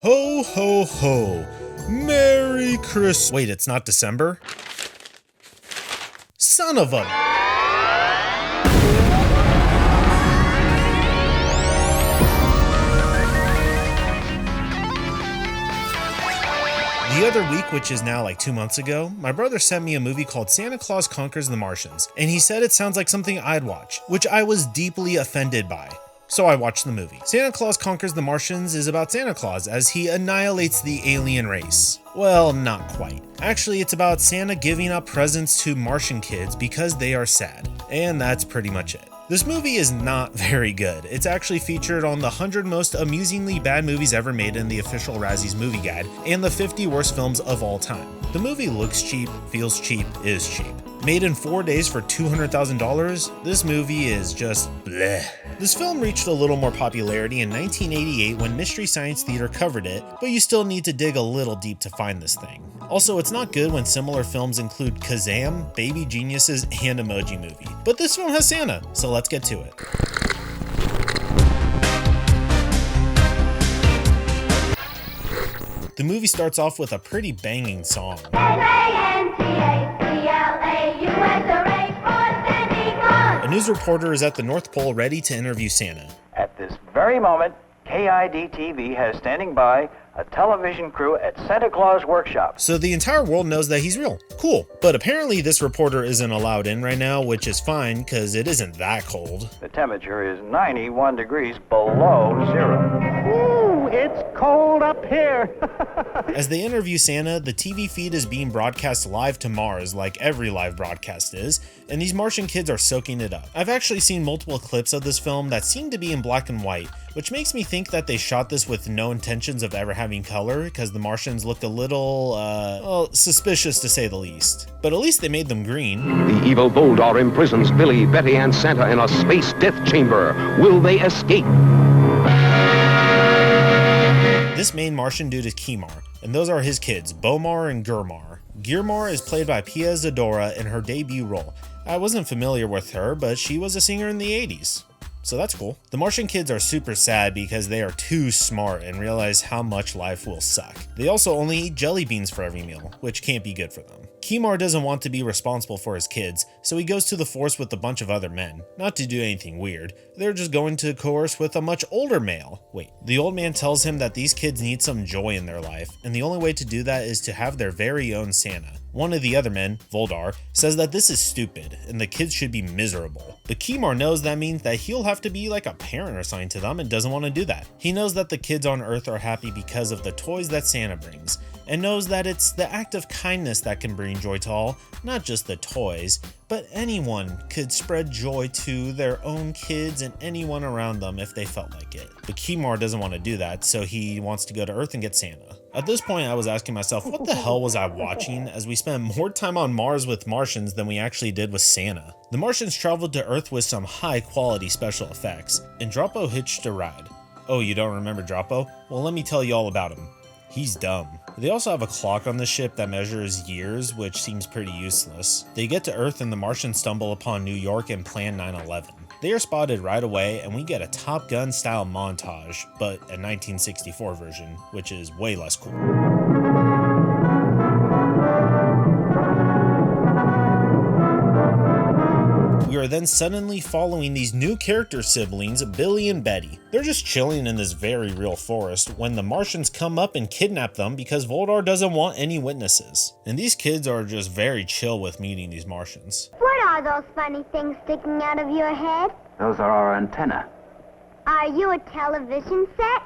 Ho, ho, ho. Merry Christmas. Wait, it's not December? Son of a... The other week, which is now like 2 months ago, my brother sent me a movie called Santa Claus Conquers the Martians, and he said it sounds like something I'd watch, which I was deeply offended by. So I watched the movie. Santa Claus Conquers the Martians is about Santa Claus as he annihilates the alien race. Well, not quite. Actually, it's about Santa giving up presents to Martian kids because they are sad. And that's pretty much it. This movie is not very good. It's actually featured on the 100 most amusingly bad movies ever made in the official Razzies Movie Guide and the 50 worst films of all time. The movie looks cheap, feels cheap, is cheap. Made in 4 days for $200,000, this movie is just bleh. This film reached a little more popularity in 1988 when Mystery Science Theater covered it, but you still need to dig a little deep to find this thing. Also, it's not good when similar films include Kazam, Baby Geniuses, and Emoji Movie. But this film has Santa, so let's get to it. The movie starts off with a pretty banging song. A news reporter is at the North Pole ready to interview Santa. At this very moment, KID-TV has standing by a television crew at Santa Claus Workshop. So the entire world knows that he's real. Cool. But apparently this reporter isn't allowed in right now, which is fine because it isn't that cold. The temperature is 91 degrees below zero. Ooh, it's cold up here. As they interview Santa, the TV feed is being broadcast live to Mars like every live broadcast is, and these Martian kids are soaking it up. I've actually seen multiple clips of this film that seem to be in black and white, which makes me think that they shot this with no intentions of ever having color because the Martians looked a little, well, suspicious to say the least. But at least they made them green. The evil Voldar imprisons Billy, Betty, and Santa in a space death chamber. Will they escape? This main Martian dude is Kimar, and those are his kids, Bomar and Gurmar. Gurmar is played by P.S I in her debut role. I wasn't familiar with her, but she was a singer in the 80s. So that's cool. The Martian kids are super sad because they are too smart and realize how much life will suck. They also only eat jelly beans for every meal, which can't be good for them. Kimar doesn't want to be responsible for his kids, so he goes to the force with a bunch of other men. Not to do anything weird, they're just going to coerce with a much older male. Wait, the old man tells him that these kids need some joy in their life, and the only way to do that is to have their very own Santa. One of the other men, Voldar, says that this is stupid and the kids should be miserable. But Kimar knows that means that he'll have to be like a parent or something to them and doesn't want to do that. He knows that the kids on Earth are happy because of the toys that Santa brings, and knows that it's the act of kindness that can bring joy to all, not just the toys, but anyone could spread joy to their own kids and anyone around them if they felt like it. But Kimar doesn't want to do that, so he wants to go to Earth and get Santa. At this point, I was asking myself, what the hell was I watching as we spent more time on Mars with Martians than we actually did with Santa? The Martians traveled to Earth with some high-quality special effects, and Droppo hitched a ride. Oh, you don't remember Droppo? Well, let me tell you all about him. He's dumb. They also have a clock on the ship that measures years, which seems pretty useless. They get to Earth and the Martians stumble upon New York and plan 9/11. They are spotted right away and we get a Top Gun style montage, but a 1964 version, which is way less cool. We are then suddenly following these new character siblings, Billy and Betty. They're just chilling in this very real forest when the Martians come up and kidnap them because Voldar doesn't want any witnesses. And these kids are just very chill with meeting these Martians. What are those funny things sticking out of your head? Those are our antenna. Are you a television set?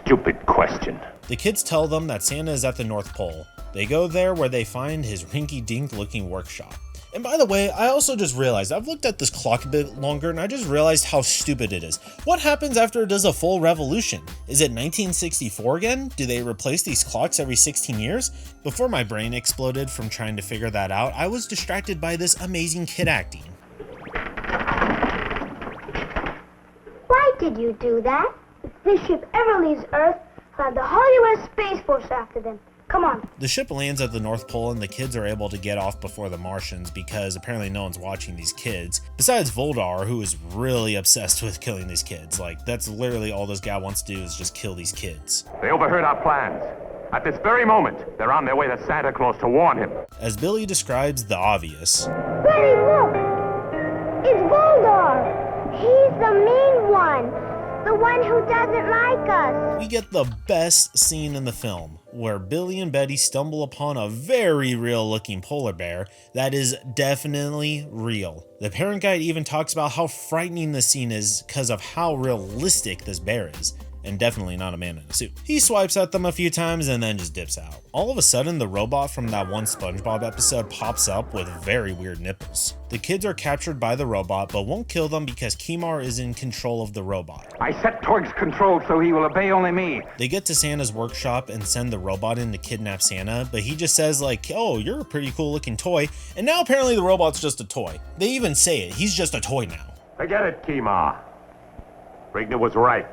Stupid question. The kids tell them that Santa is at the North Pole. They go there where they find his rinky-dink looking workshop. And by the way, I also just realized, I've looked at this clock a bit longer and I just realized how stupid it is. What happens after it does a full revolution? Is it 1964 again? Do they replace these clocks every 16 years? Before my brain exploded from trying to figure that out, I was distracted by this amazing kid acting. Why did you do that? If this ship ever leaves Earth, I'll have the whole U.S. Space Force after them. Come on. The ship lands at the North Pole and the kids are able to get off before the Martians because apparently no one's watching these kids. Besides Voldar, who is really obsessed with killing these kids. Like, that's literally all this guy wants to do is just kill these kids. They overheard our plans. At this very moment, they're on their way to Santa Claus to warn him. As Billy describes the obvious. Betty, look! It's Voldar! He's the mean one. The one who doesn't like us. We get the best scene in the film, where Billy and Betty stumble upon a very real looking polar bear that is definitely real. The parent guide even talks about how frightening the scene is because of how realistic this bear is. And definitely not a man in a suit. He swipes at them a few times and then just dips out. All of a sudden, the robot from that one SpongeBob episode pops up with very weird nipples. The kids are captured by the robot, but won't kill them because Kimar is in control of the robot. I set Torg's control so he will obey only me. They get to Santa's workshop and send the robot in to kidnap Santa, but he just says like, oh, you're a pretty cool looking toy, and now apparently the robot's just a toy. They even say it, he's just a toy now. Forget it, Kimar. Rigner was right.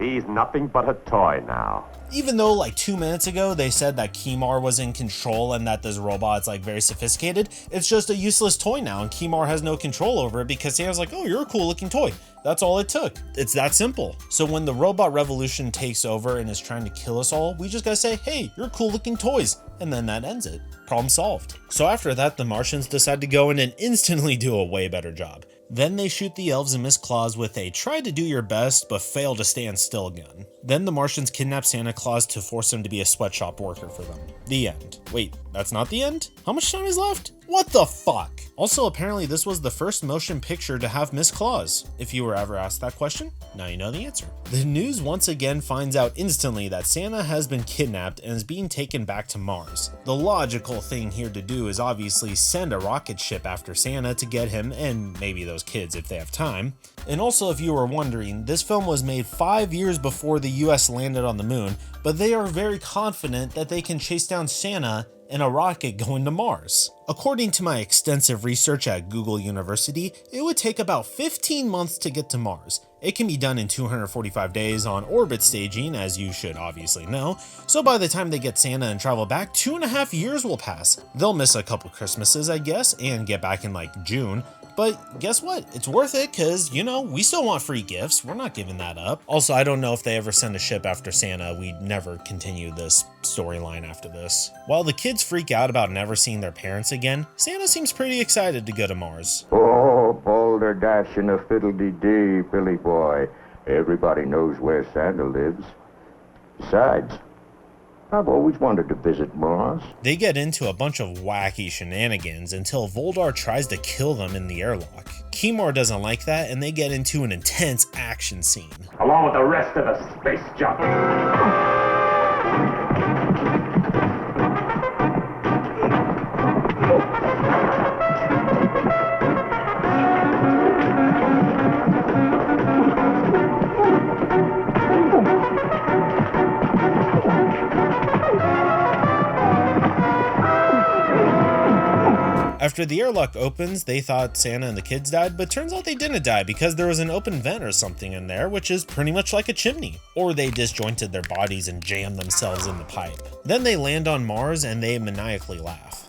He's nothing but a toy now. Even though like 2 minutes ago they said that Kimar was in control and that this robot's like very sophisticated, it's just a useless toy now and Kimar has no control over it because Santa's like, oh, you're a cool looking toy. That's all it took. It's that simple. So when the robot revolution takes over and is trying to kill us all, we just gotta say, hey, you're cool looking toys. And then that ends it. Problem solved. So after that, the Martians decide to go in and instantly do a way better job. Then they shoot the elves and Miss Claus with a try to do your best but fail to stand still gun. Then the Martians kidnap Santa Claus to force him to be a sweatshop worker for them. The end. Wait, that's not the end? How much time is left? What the fuck? Also, apparently this was the first motion picture to have Miss Claus. If you were ever asked that question, now you know the answer. The news once again finds out instantly that Santa has been kidnapped and is being taken back to Mars. The logical thing here to do is obviously send a rocket ship after Santa to get him and maybe those kids if they have time. And also, if you were wondering, this film was made 5 years before the US landed on the moon, but they are very confident that they can chase down Santa in a rocket going to Mars. According to my extensive research at Google University, it would take about 15 months to get to Mars. It can be done in 245 days on orbit staging, as you should obviously know, so by the time they get Santa and travel back, 2.5 years will pass. They'll miss a couple Christmases, I guess, and get back in like June. But guess what? It's worth it because, you know, we still want free gifts. We're not giving that up. Also, I don't know if they ever send a ship after Santa. We never continue this storyline after this. While the kids freak out about never seeing their parents again, Santa seems pretty excited to go to Mars. Oh, boulder dash and a fiddle-dee-dee, Billy boy. Everybody knows where Santa lives. Besides, I've always wanted to visit Mars. They get into a bunch of wacky shenanigans until Voldar tries to kill them in the airlock. Kimar doesn't like that, and they get into an intense action scene. Along with the rest of the space junk. After the airlock opens, they thought Santa and the kids died, but turns out they didn't die because there was an open vent or something in there, which is pretty much like a chimney. Or they disjointed their bodies and jammed themselves in the pipe. Then they land on Mars and they maniacally laugh.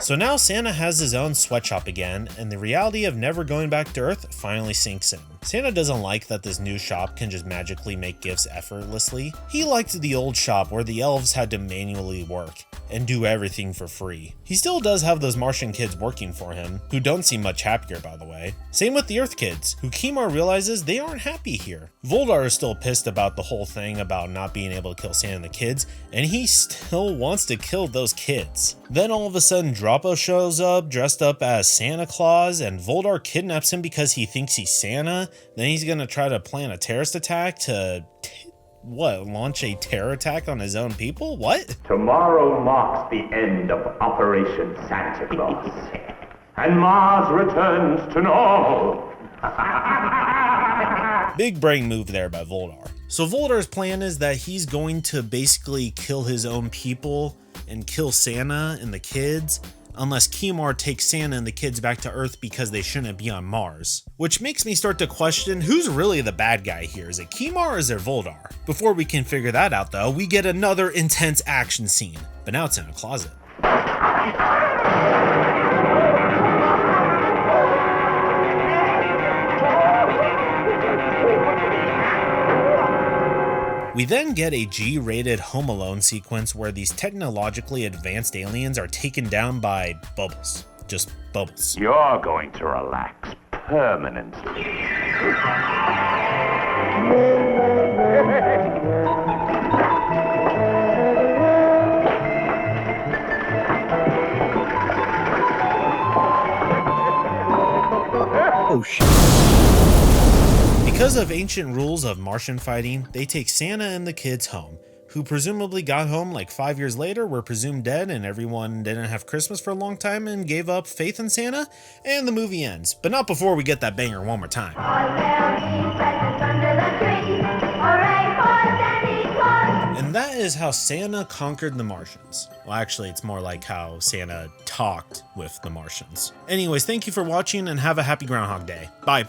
So now Santa has his own sweatshop again, and the reality of never going back to Earth finally sinks in. Santa doesn't like that this new shop can just magically make gifts effortlessly. He liked the old shop where the elves had to manually work and do everything for free. He still does have those Martian kids working for him, who don't seem much happier by the way. Same with the Earth kids, who Kimar realizes they aren't happy here. Voldar is still pissed about the whole thing about not being able to kill Santa and the kids, and he still wants to kill those kids. Then all of a sudden Drapo shows up dressed up as Santa Claus, and Voldar kidnaps him because he thinks he's Santa. Then he's gonna try to plan a terrorist attack to what, launch a terror attack on his own people? What? Tomorrow marks the end of Operation Santa Claus. And Mars returns to normal. Big brain move there by Voldar. So Voldar's plan is that he's going to basically kill his own people and kill Santa and the kids, unless Kimar takes Santa and the kids back to Earth because they shouldn't be on Mars. Which makes me start to question who's really the bad guy here. Is it Kimar or is it Voldar? Before we can figure that out though, we get another intense action scene, but now it's in a closet. We then get a G-rated Home Alone sequence where these technologically advanced aliens are taken down by bubbles. Just bubbles. You're going to relax permanently. Oh, shit. Because of ancient rules of Martian fighting, they take Santa and the kids home, who presumably got home like 5 years later, were presumed dead, and everyone didn't have Christmas for a long time and gave up faith in Santa, and the movie ends. But not before we get that banger one more time. And that is how Santa conquered the Martians. Well, actually, it's more like how Santa talked with the Martians. Anyways, thank you for watching and have a happy Groundhog Day. Bye.